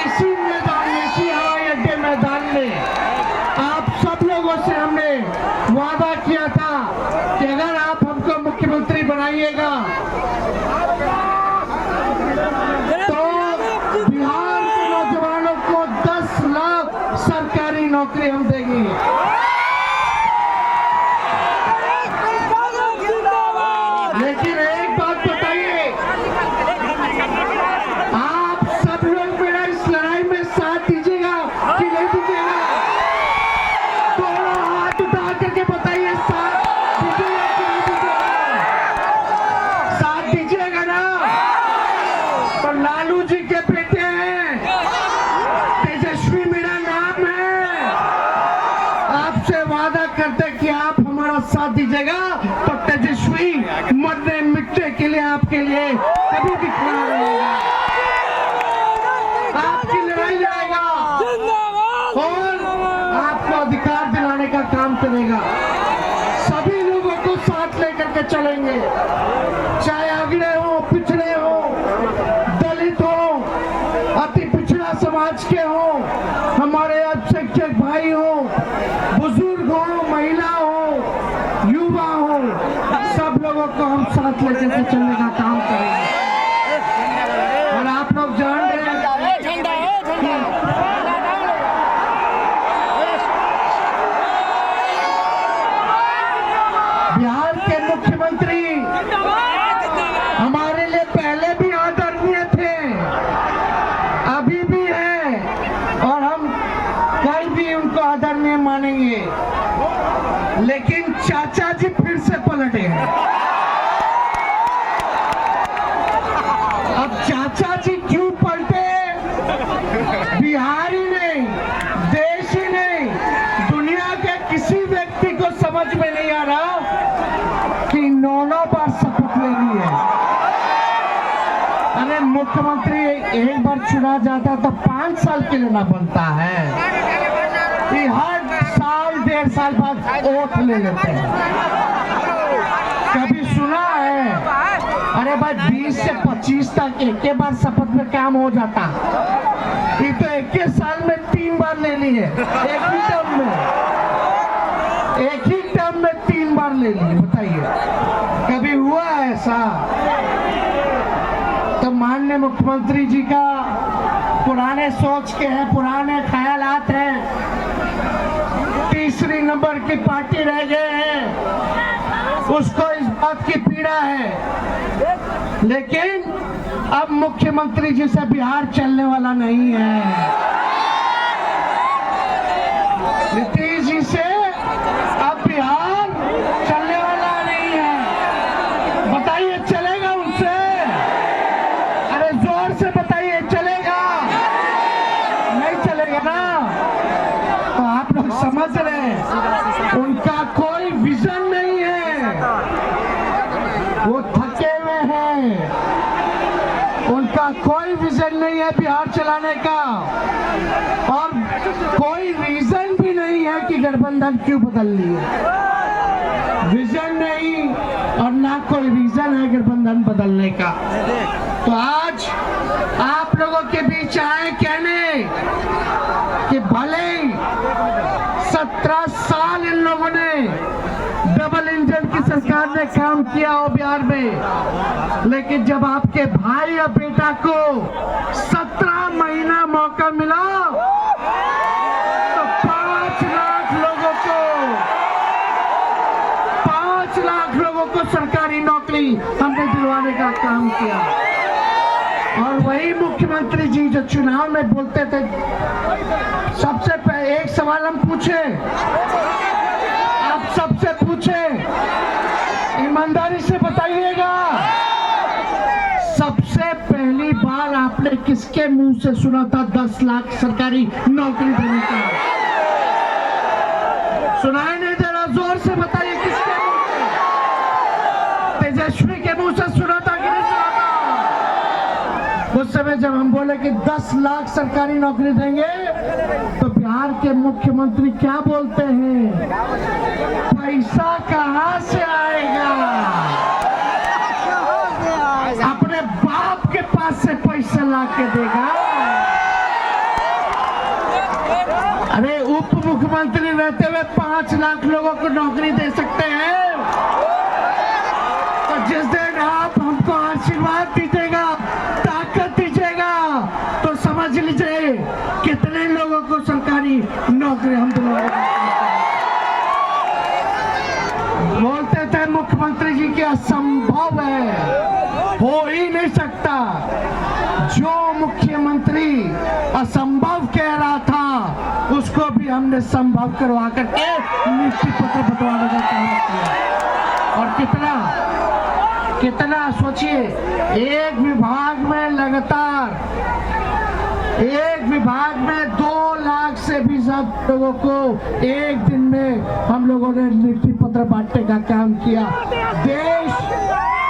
इसी मैदान में, इसी हवाई अड्डे मैदान में आप सब लोगों से हमने वादा किया था कि अगर आप हमको मुख्यमंत्री बनाइएगा तो बिहार के नौजवानों को 10 लाख सरकारी नौकरी हम देंगे। लेकिन एक बात बताइए, आप सब लोग मेरा इस लड़ाई में साथ दीजिएगा कि नहीं दीजिएगा? दोनों हाथ उठा करके बताइए, साथ दीजिएगा कि नहीं दीजिएगा? साथ दीजिएगा ना? तो लालू जी के बेटे हैं, तेजस्वी मेरा नाम है, आपसे वादा करते कि आप हमारा साथ दीजिएगा तो तेजस्वी मरने मिटने के लिए आपके लिए कभी भी खड़ा रहेगा, आपकी लड़ाई लड़ेगा और आपको अधिकार दिलाने का काम करेगा। सभी लोगों को साथ लेकर के चलेंगे, चाहे अगड़े हो, पिछड़े हो, दलित हो, अति पिछड़ा समाज के हो, हमारे अल्पसंख्यक भाई हो, बुजुर्ग हो, महिला हो, युवा हो, सब लोगों को हम साथ लेकर के चलने का काम करेंगे। और आप लोग जान रहे हैं बिहार के मुख्यमंत्री हमारे लिए पहले भी आदरणीय थे, अभी भी हैं और हम कल भी उनको आदरणीय मानेंगे। लेकिन चाचा जी फिर से पलटे हैं। अब चाचा जी क्यों पलटे? बिहार ही नहीं, देश ही नहीं, दुनिया के किसी व्यक्ति को समझ में नहीं आ रहा कि 9 बार शपथ लेनी है। अरे मुख्यमंत्री एक बार चुना जाता तो 5 साल के लिए ना बनता है कि हर साल 1.5 साल बाद ओथ ले लेते हैं। कभी सुना है? अरे भाई 20 से 25 तक एक बार शपथ में काम हो जाता, ये तो 21 साल में 3 बार ले ली है, एक ही टर्म में 3 बार ले ली। बताइए कभी हुआ ऐसा? तो माननीय मुख्यमंत्री जी का पुराने सोच के हैं, पुराने ख्यालात हैं, तीसरी नंबर की पार्टी रह गए हैं, उसको इस बात की पीड़ा है। लेकिन अब मुख्यमंत्री जी से बिहार चलने वाला नहीं है, नीतीश जी से अब बिहार चलने वाला नहीं है। बताइए चलेगा उनसे? अरे जोर से बताइए, चलेगा? नहीं चलेगा ना? तो आप लोग समझ रहे हैं उनका कोई विजन नहीं है, वो थके हुए हैं, उनका कोई विजन नहीं है बिहार चलाने का और कोई रीजन भी नहीं है कि गठबंधन क्यों बदल ली है। विजन नहीं और ना कोई रीजन है गठबंधन बदलने का। तो आज आप लोगों के बीच आए कहने कि भले 17 साल इन लोगों ने डबल इंजन की सरकार ने काम किया हो बिहार में, लेकिन जब आपके भाई और बेटा को 17 महीना मौका मिला तो 5 लाख लोगों को सरकारी नौकरी हमने दिलवाने का काम किया। और वही मुख्यमंत्री जी जो चुनाव में बोलते थे, सबसे पहले एक सवाल हम पूछे, आप सबसे पूछे, ईमानदारी से बताइएगा, सबसे पहली बार आपने किसके मुंह से सुना था 10 लाख सरकारी नौकरी देने का? सुनाई नहीं दे रहा? जोर से बताइए किसके मुंह से? तेजस्वी के मुंह से सुना था कि नहीं सुना था? उस समय जब हम बोले कि 10 लाख सरकारी नौकरी देंगे तो बिहार के मुख्यमंत्री क्या बोलते हैं? पैसा कहां से आएगा? अपने बाप के पास से पैसा ला के देगा। मुख्यमंत्री रहते हुए 5 लाख लोगों को नौकरी दे सकते हैं। तो जिस दिन आप हमको आशीर्वाद दीजिएगा, ताकत दीजिएगा, तो समझ लीजिए कितने लोगों को सरकारी नौकरी हम दिलवाएंगे। बोलते थे मुख्यमंत्री जी कि असंभव है, हो ही नहीं सकता। जो मुख्यमंत्री असंभव कह रहा था उसको भी हमने संभव करवा करके नियुक्ति पत्र बंटवाने का काम किया। और कितना सोचिए, एक विभाग में लगातार 2 लाख से भी ज्यादा लोगों को एक दिन में हम लोगों ने नियुक्ति पत्र बांटने का काम किया। देश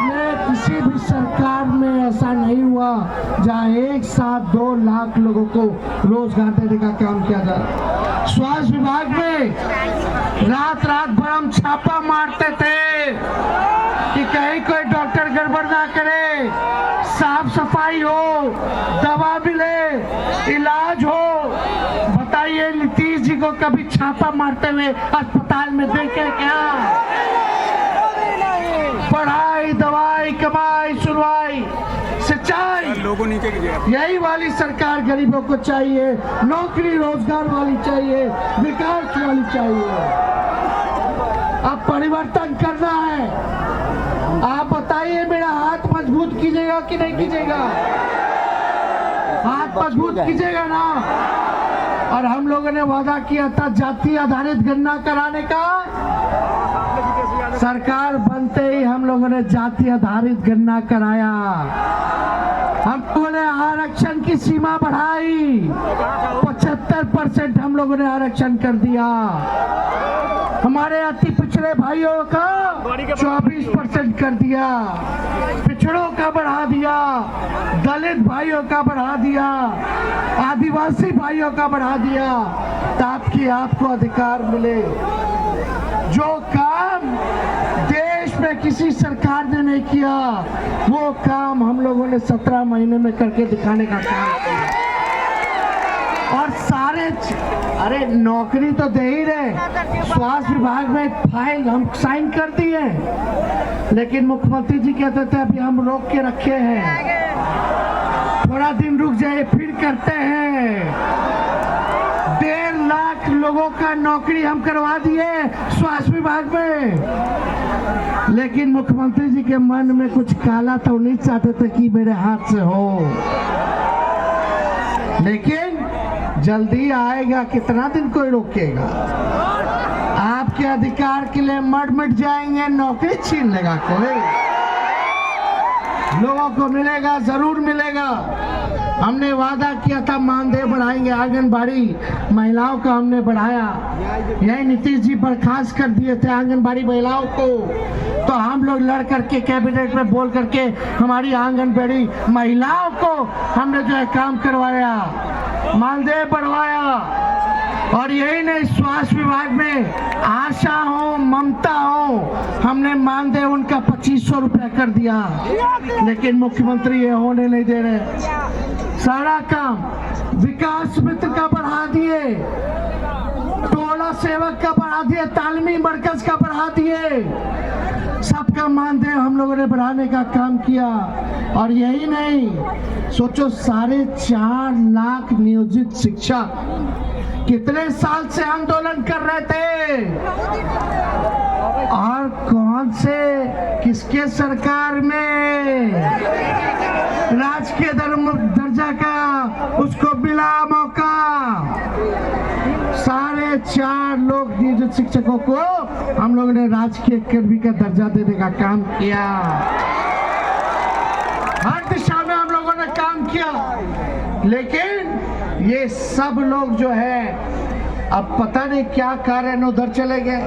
में किसी भी सरकार में ऐसा नहीं हुआ जहां एक साथ 2 लाख लोगों को रोजगार देने का काम किया जाए। स्वास्थ्य विभाग में रात भर हम छापा मारते थे कि कहीं कोई डॉक्टर गड़बड़ ना करे, साफ सफाई हो, दवा मिले, इलाज हो। बताइए नीतीश जी को कभी छापा मारते हुए अस्पताल में देखे क्या? पढ़ाई, दवाई, कमाई, सुनवाई, सिंचाई, यही वाली सरकार गरीबों को चाहिए। नौकरी रोजगार वाली चाहिए, विकास वाली चाहिए। अब परिवर्तन करना है। आप बताइए, मेरा हाथ मजबूत कीजिएगा कि नहीं कीजिएगा? हाथ मजबूत कीजिएगा ना। और हम लोगों ने वादा किया था जाति आधारित गणना कराने का। सरकार बनते ही हम लोगों ने जाति आधारित गणना कराया। हम लोगों ने आरक्षण की सीमा बढ़ाई, 75% हम लोगों ने आरक्षण कर दिया। हमारे अति पिछड़े भाइयों का 24% कर दिया, पिछड़ों का बढ़ा दिया, दलित भाइयों का बढ़ा दिया, आदिवासी भाइयों का बढ़ा दिया, ताकि आपको अधिकार मिले। जो काम देश में किसी सरकार ने नहीं किया, वो काम हम लोगों ने 17 महीने में करके दिखाने का काम किया। और अरे नौकरी तो दे ही रहे। स्वास्थ्य विभाग में फाइल हम साइन कर दिए, लेकिन मुख्यमंत्री जी कहते थे अभी हम रोक के रखे हैं, थोड़ा दिन रुक जाए फिर करते हैं। 1.5 लाख लोगों का नौकरी हम करवा दिए स्वास्थ्य विभाग में। लेकिन मुख्यमंत्री जी के मन में कुछ काला तो नहीं चाहते थे कि मेरे हाथ से हो, लेकिन जल्दी आएगा। कितना दिन कोई रोकेगा? आपके अधिकार के लिए मर मिट जाएंगे, नौकरी छीन लेगा कोई? लोगों को मिलेगा, जरूर मिलेगा। हमने वादा किया था मानदेय बढ़ाएंगे, आंगनबाड़ी महिलाओं का हमने बढ़ाया। यही नीतीश जी बर्खास्त कर दिए थे आंगनबाड़ी महिलाओं को, तो हम लोग लड़ करके कैबिनेट में बोल करके हमारी आंगनबाड़ी महिलाओं को हमने जो है काम करवाया, मानदेय बढ़वाया। और यही नहीं, स्वास्थ्य विभाग में आशा हो, ममता हो, हमने मानदेय उनका 2500 रुपया कर दिया। लेकिन मुख्यमंत्री ये होने नहीं दे रहे। सारा काम विकास मित्र का बढ़ा दिए, टोला सेवक का बढ़ा दिए, तालमी मरकज का बढ़ा दिए, सबका मानदेय हम लोगों ने बढ़ाने का काम किया। और यही नहीं, सोचो 4.5 लाख नियोजित शिक्षक कितने साल से आंदोलन कर रहे थे, और कौन से किसके सरकार में राजकीय दर्जा का उसको मिला मौका। 4.5 लोग नियोजित शिक्षकों को हम लोगों ने राजकीय कर्मी का दर्जा देने का काम किया। हर दिशा में हम लोगों ने काम किया। लेकिन ये सब लोग जो है अब पता नहीं क्या कारण उधर चले गए।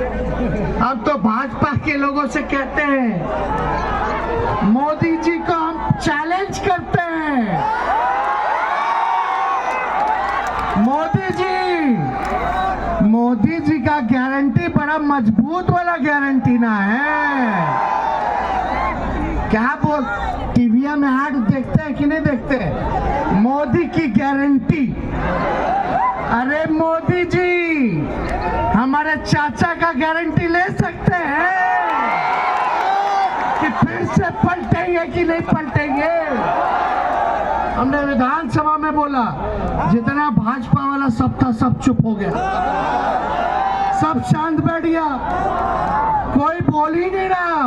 अब तो भाजपा के लोगों से कहते हैं, मोदी जी को हम चैलेंज करते हैं। मोदी जी का गारंटी बड़ा मजबूत वाला गारंटी ना है। क्या बोल टीवी में ऐड देखते हैं कि नहीं देखते? मोदी की गारंटी। अरे मोदी जी, हमारे चाचा का गारंटी ले सकते हैं कि फिर से पलटेंगे कि नहीं पलटेंगे? हमने विधानसभा में बोला, जितना भाजपा वाला सब था सब चुप हो गया, सब शांत बैठ गया, कोई बोल ही नहीं रहा,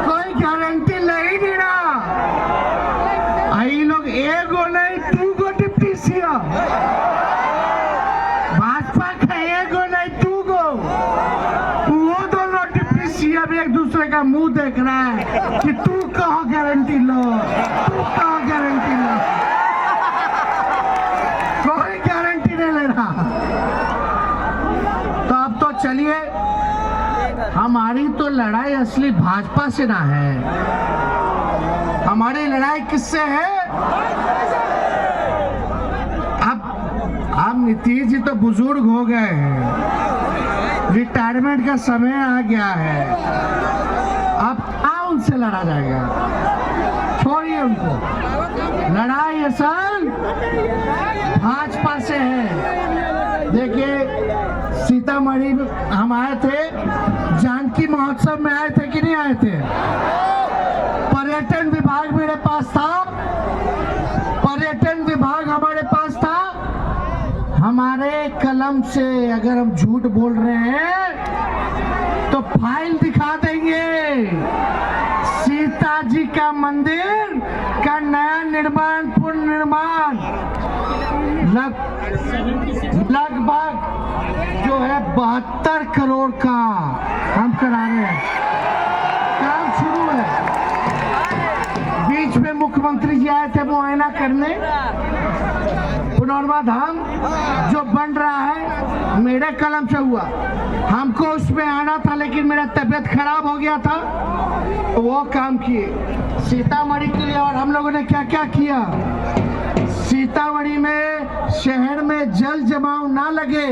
कोई गारंटी ले ही नहीं रहा। आई लोग एगो नहीं 2 गो डिप्टी सीएम, भाजपा का एगो नहीं 2 गो, वो दोनों डिप्टी सीएम एक दूसरे का मुंह देख रहा है कि तू कहो गारंटी लो, तू कहो गारंटी लो, कोई गारंटी नहीं ले रहा। तो अब तो चलिए, हमारी तो लड़ाई असली भाजपा से ना है, हमारी लड़ाई किससे है? अब नीतीश जी तो बुजुर्ग हो गए हैं, रिटायरमेंट का समय आ गया है, अब उनसे लड़ा जाएगा? छोड़िए उनको, लड़ाई असल भाजपा से है। देखिए, सीतामढ़ी में हम आए थे, जानकी महोत्सव में आए थे कि नहीं आए थे? पर्यटन विभाग मेरे पास था, पर्यटन विभाग हमारे पास था। हमारे कलम से अगर हम झूठ बोल रहे हैं तो फाइल दिखा देंगे। सीता जी का मंदिर का नया निर्माण, पुनर्निर्माण लगभग जो है 72 करोड़ का हम करा रहे हैं, काम शुरू है। बीच में मुख्यमंत्री जी आए थे मुआयना करने, पुनर्वा धाम जो बन रहा है मेरे कलम से हुआ, हमको उसमें आना था लेकिन मेरा तबीयत खराब हो गया था, तो वो काम किए सीतामढ़ी के लिए। और हम लोगों ने क्या क्या किया, सीतामढ़ी में शहर में जल जमाव ना लगे,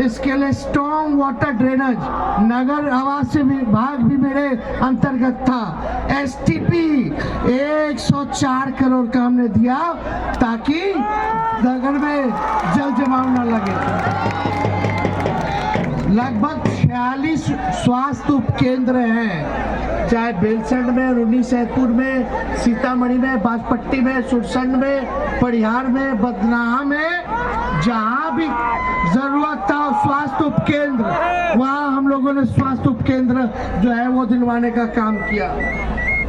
इसके लिए स्टॉर्म वाटर ड्रेनेज नगर आवास विभाग भी मेरे अंतर्गत था। एसटीपी 104 करोड़ का हमने दिया ताकि नगर में जल जमाव ना लगे। लगभग 46 स्वास्थ्य उप केंद्र हैं, चाहे बेलसंड में, रुन्नीसैदपुर में, सीतामढ़ी में, बाजपट्टी में, सुरसंड में, परिहार में, बदनाहा में, जहाँ भी जरूरत था स्वास्थ्य उप केंद्र, वहाँ हम लोगों ने स्वास्थ्य उप केंद्र जो है वो दिलवाने का काम किया।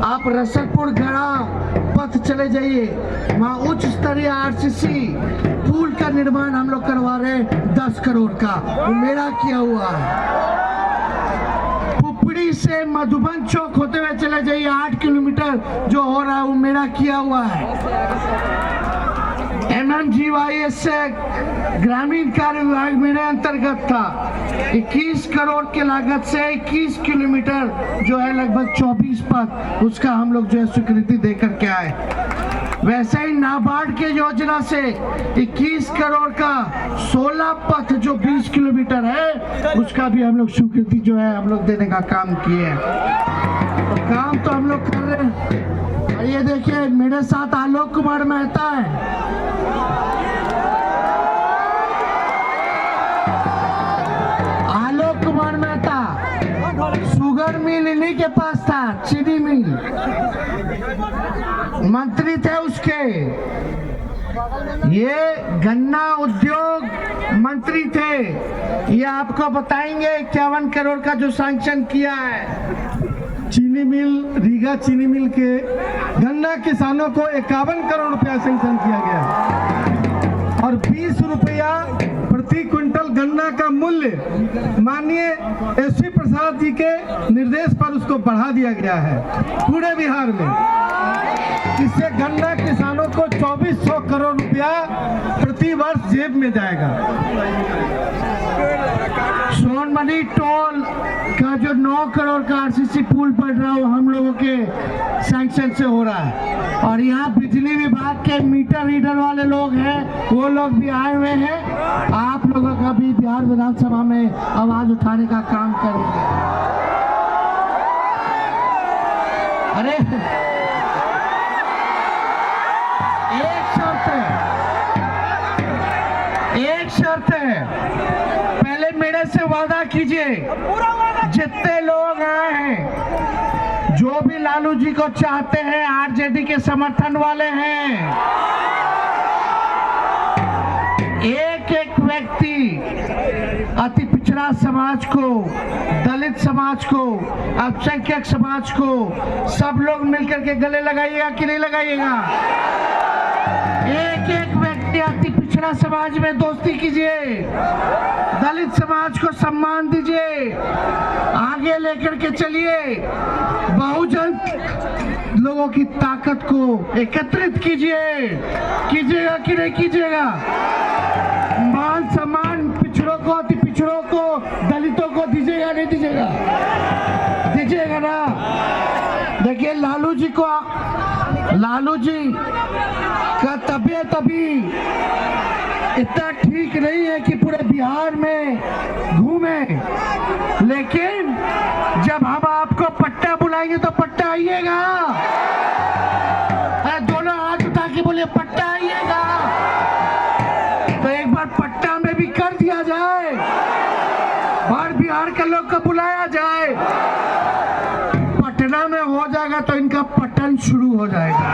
आप रसलपुर गढ़ा पथ चले जाइए, वहाँ उच्च स्तरीय आरसीसी पुल का निर्माण हम लोग करवा रहे हैं 10 करोड़ का, वो मेरा किया हुआ है। पुपड़ी से मधुबन चौक होते हुए चले जाइए 8 किलोमीटर जो हो रहा है वो मेरा किया हुआ है। MMGYS से ग्रामीण कार्य विभाग मेरे अंतर्गत था, 21 करोड़ के लागत से 21 किलोमीटर जो है लगभग 24 पथ, उसका हम लोग जो है स्वीकृति देकर के आए। वैसे ही नाबार्ड के योजना से 21 करोड़ का 16 पथ जो 20 किलोमीटर है उसका भी हम लोग स्वीकृति जो है हम लोग देने का काम किए हैं। तो काम तो हम लोग कर रहे हैं। और ये देखिए मेरे साथ आलोक कुमार मेहता है, आलोक कुमार मेहता शुगर मिल इन्हीं के पास था, चीनी मिल, मंत्री थे उसके, ये गन्ना उद्योग मंत्री थे, ये आपको बताएंगे 51 करोड़ का जो सैंक्शन किया है। चीनी मिल, रीगा चीनी मिल के गन्ना किसानों को 51 करोड़ रुपया सैंक्शन किया गया और 20 रुपया प्रति क्विंटल गन्ना का मूल्य माननीय एसपी प्रसाद जी के निर्देश पर उसको बढ़ा दिया गया है पूरे बिहार में। इससे गन्ना किसानों को 2400 करोड़ रुपया प्रति वर्ष जेब में जाएगा। सोनमणि टोल का जो 9 करोड़ का आरसीसी पुल बन रहा है वो हम लोगों के सैंक्शन से हो रहा है। और यहाँ बिजली विभाग के मीटर रीडर वाले लोग हैं, वो लोग भी आए हुए हैं, आप लोगों का भी बिहार विधानसभा में आवाज उठाने का काम करेंगे। अरे शर्त है, पहले मेरे से वादा कीजिए, जितने लोग आए हैं, जो भी लालू जी को चाहते हैं, आरजेडी के समर्थन वाले हैं, एक एक व्यक्ति अति पिछड़ा समाज को, दलित समाज को, अल्पसंख्यक समाज को, सब लोग मिलकर के गले लगाइएगा कि नहीं लगाइएगा? एक एक व्यक्ति अति पिछड़ा समाज में दोस्ती कीजिए, दलित समाज को सम्मान दीजिए, आगे लेकर के चलिए, बहुजन लोगों की ताकत को एकत्रित कीजिएगा कि नहीं कीजिएगा? मान सम्मान पिछड़ों को, अति पिछड़ों को, दलितों को दीजिएगा नहीं दीजिएगा? दीजिएगा ना। देखिए लालू जी का तबीयत अभी इतना ठीक नहीं है कि पूरे बिहार में घूमे, लेकिन जब हम आपको पट्टा बुलाएंगे तो पट्टा आइएगा। दोनों हाथ उठा के बोलिए पट्टा आइएगा। तो एक बार पट्टा में भी कर दिया जाए, बाहर बिहार के लोग को बुलाया जाए, पटना में हो जाएगा तो इनका पतन शुरू हो जाएगा।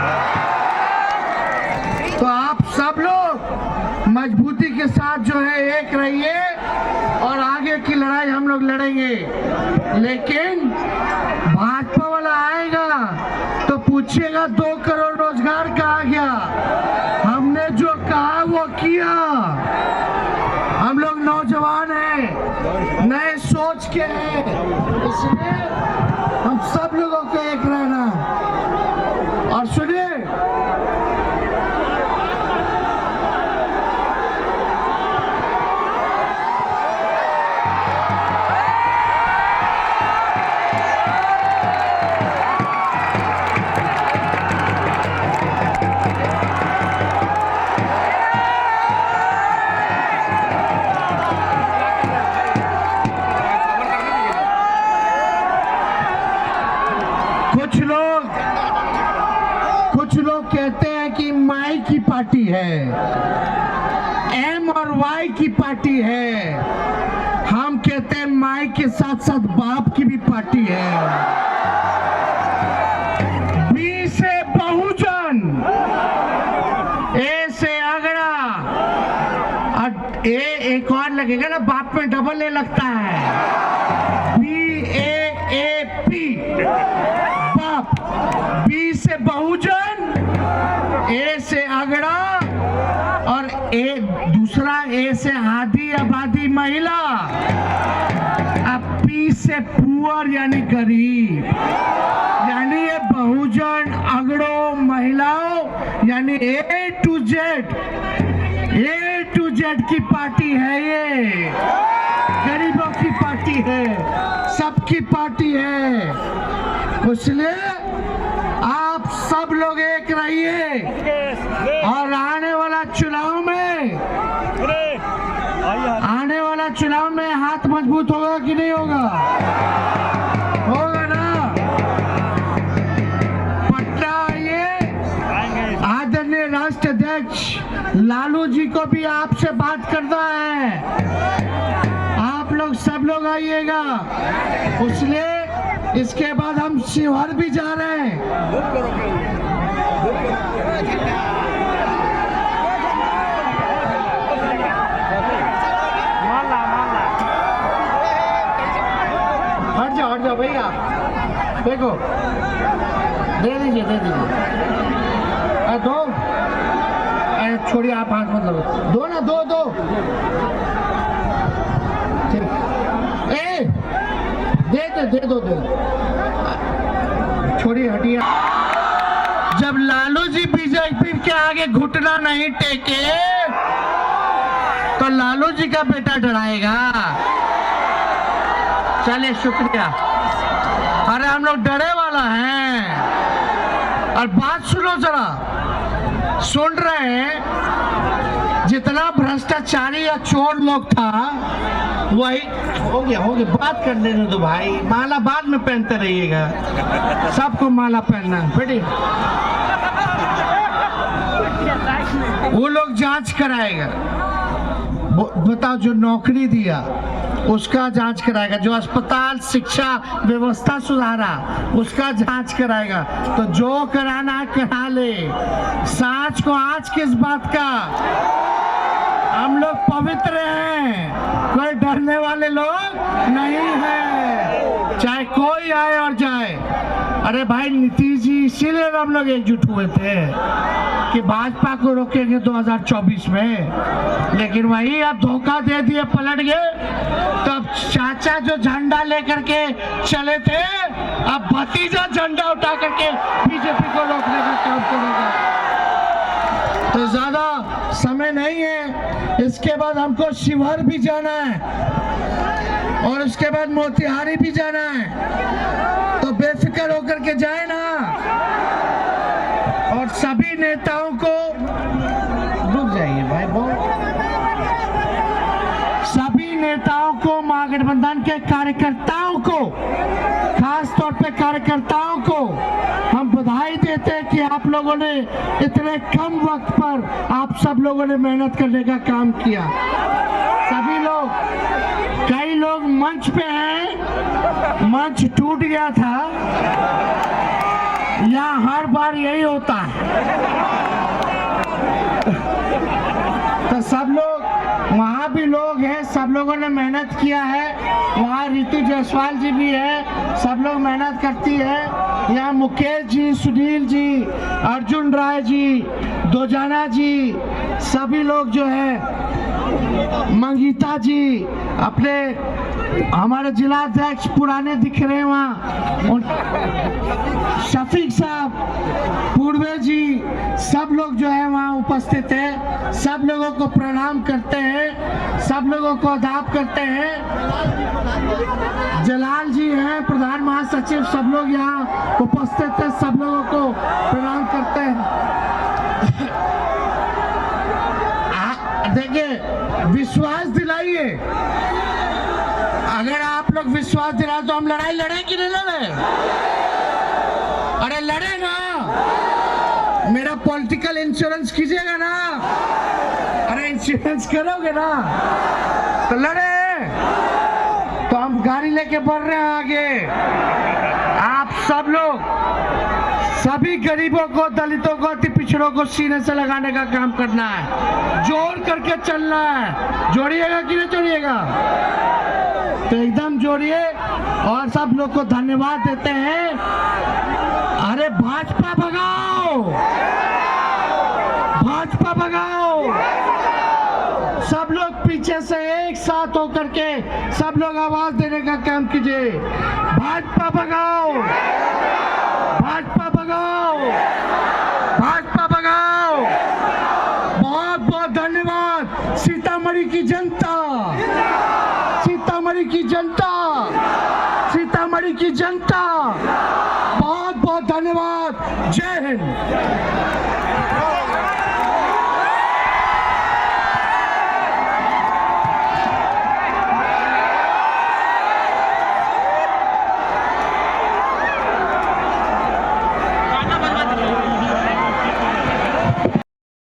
तो आप सब लोग मजबूती के साथ जो है एक रहिए और आगे की लड़ाई हम लोग लड़ेंगे। लेकिन भाजपा वाला आएगा तो पूछिएगा 2 करोड़ रोजगार कहाँ गया? हमने जो कहा वो किया। हम लोग नौजवान हैं, नए सोच के हैं, इसलिए हम सब लोगों को एक रहना। और सुनिए, कुछ लोग कहते हैं कि माई की पार्टी है, एम और वाई की पार्टी है। हम कहते हैं माई के साथ साथ बाप की भी पार्टी है। बी से बहुजन, ए से अगड़ा, और एक और लगेगा ना, बाप में डबल ए लगता है, BAAP, बाप। बी से बहुजन, ए से अगड़ा, और दूसरा ए से आधी आबादी महिला, अब पी से पुअर यानी गरीब, यानी ये बहुजन अगड़ों महिलाओं यानी A to Z की पार्टी है। ये गरीबों की पार्टी है, सबकी पार्टी है। इसलिए आप सब लोग एक रहिए और आने वाला चुनाव में हाथ मजबूत होगा कि नहीं होगा? होगा ना? पटना आइए, आदरणीय राष्ट्र अध्यक्ष लालू जी को भी आपसे बात करना है। आप लोग सब लोग आइएगा। इसलिए इसके बाद हम शिवहर भी जा रहे हैं। हट जाओ भैया, देखो, दे दीजिए दो, छोड़िए, आप हाथ मत लगाओ, दो ना, दो ठीक, दे दो, छोड़िए, हटिए। जब लालू जी बीजेपी के आगे घुटना नहीं टेके तो लालू जी का बेटा डराएगा। चलिए, शुक्रिया। अरे हम लोग डरे वाला हैं। और बात सुनो जरा, सुन रहे हैं, जितना भ्रष्टाचारी या चोर लोग था वही हो गया। बात करने दो भाई, माला बाद में पहनते रहिएगा, सबको माला पहनना है। बेटी, वो लोग जांच कराएगा, बताओ, जो नौकरी दिया उसका जांच कराएगा, जो अस्पताल शिक्षा व्यवस्था सुधारा उसका जांच कराएगा। तो जो कराना है करा ले। सांच को आज किस बात का? हम लोग पवित्र हैं, कोई डरने वाले लोग नहीं है, चाहे कोई आए और जाए। अरे भाई नीतीश जी, इसीलिए हम लोग एकजुट हुए थे कि भाजपा को रोकेंगे 2024 में, लेकिन वही अब धोखा दे दिए, पलट गए। तो अब चाचा जो झंडा लेकर के चले थे, अब भतीजा झंडा उठा करके बीजेपी को रोकने का काम करेगा। तो ज्यादा समय नहीं है, इसके बाद हमको शिवहर भी जाना है और उसके बाद मोतिहारी भी जाना है। तो बेफिक्र होकर के जाए ना। और सभी नेताओं को, रुक जाइए भाई, बहुत सभी नेताओं को, महागठबंधन के कार्यकर्ताओं को, खास तौर पे कार्यकर्ताओं को हम बधाई देते हैं कि आप लोगों ने इतने कम वक्त पर आप सब लोगों ने मेहनत करने का काम किया। सभी लोग, कई लोग मंच पे हैं, मंच टूट गया था, यहाँ हर बार यही होता है। तो सब लोग, वहाँ भी लोग हैं, सब लोगों ने मेहनत किया है। वहाँ रितु जायसवाल जी भी है, सब लोग मेहनत करती है। यहाँ मुकेश जी, सुनील जी, अर्जुन राय जी, दोजाना जी, सभी लोग जो है, मंगीता जी, अपने हमारे जिलाध्यक्ष पुराने दिख रहे हैं वहाँ, शफीक साहब, पूर्वे जी, सब लोग जो है वहाँ उपस्थित है। सब लोगों को प्रणाम करते हैं, सब लोगों को आदाब करते हैं। जलाल जी हैं प्रधान महासचिव, सब लोग यहाँ उपस्थित है, सब लोगों को प्रणाम करते हैं। देखिए, विश्वास दिलाइए। अगर आप लोग विश्वास दिलाए तो हम लड़ाई लड़े कि नहीं लड़े? अरे लड़े ना। मेरा पॉलिटिकल इंश्योरेंस कीजिएगा ना? अरे इंश्योरेंस करोगे ना? तो लड़े। तो हम गाड़ी लेके बढ़ रहे हैं आगे। आप सब लोग, सभी गरीबों को, दलितों को, अति पिछड़ों को सीने से लगाने का काम करना है, जोड़ करके चलना है। जोड़िएगा कि नहीं जोड़िएगा? तो एकदम जोड़िए। और सब लोग को धन्यवाद देते हैं। अरे भाजपा भगाओ, भाजपा भगाओ। सब लोग पीछे से एक साथ होकर के सब लोग आवाज देने का काम कीजिए। भाजपा भगाओ, भाजपा भगाओ, भाजपा भगाओ। बहुत बहुत धन्यवाद सीतामढ़ी की जनता, सीतामढ़ी की जनता, सीतामढ़ी की जनता।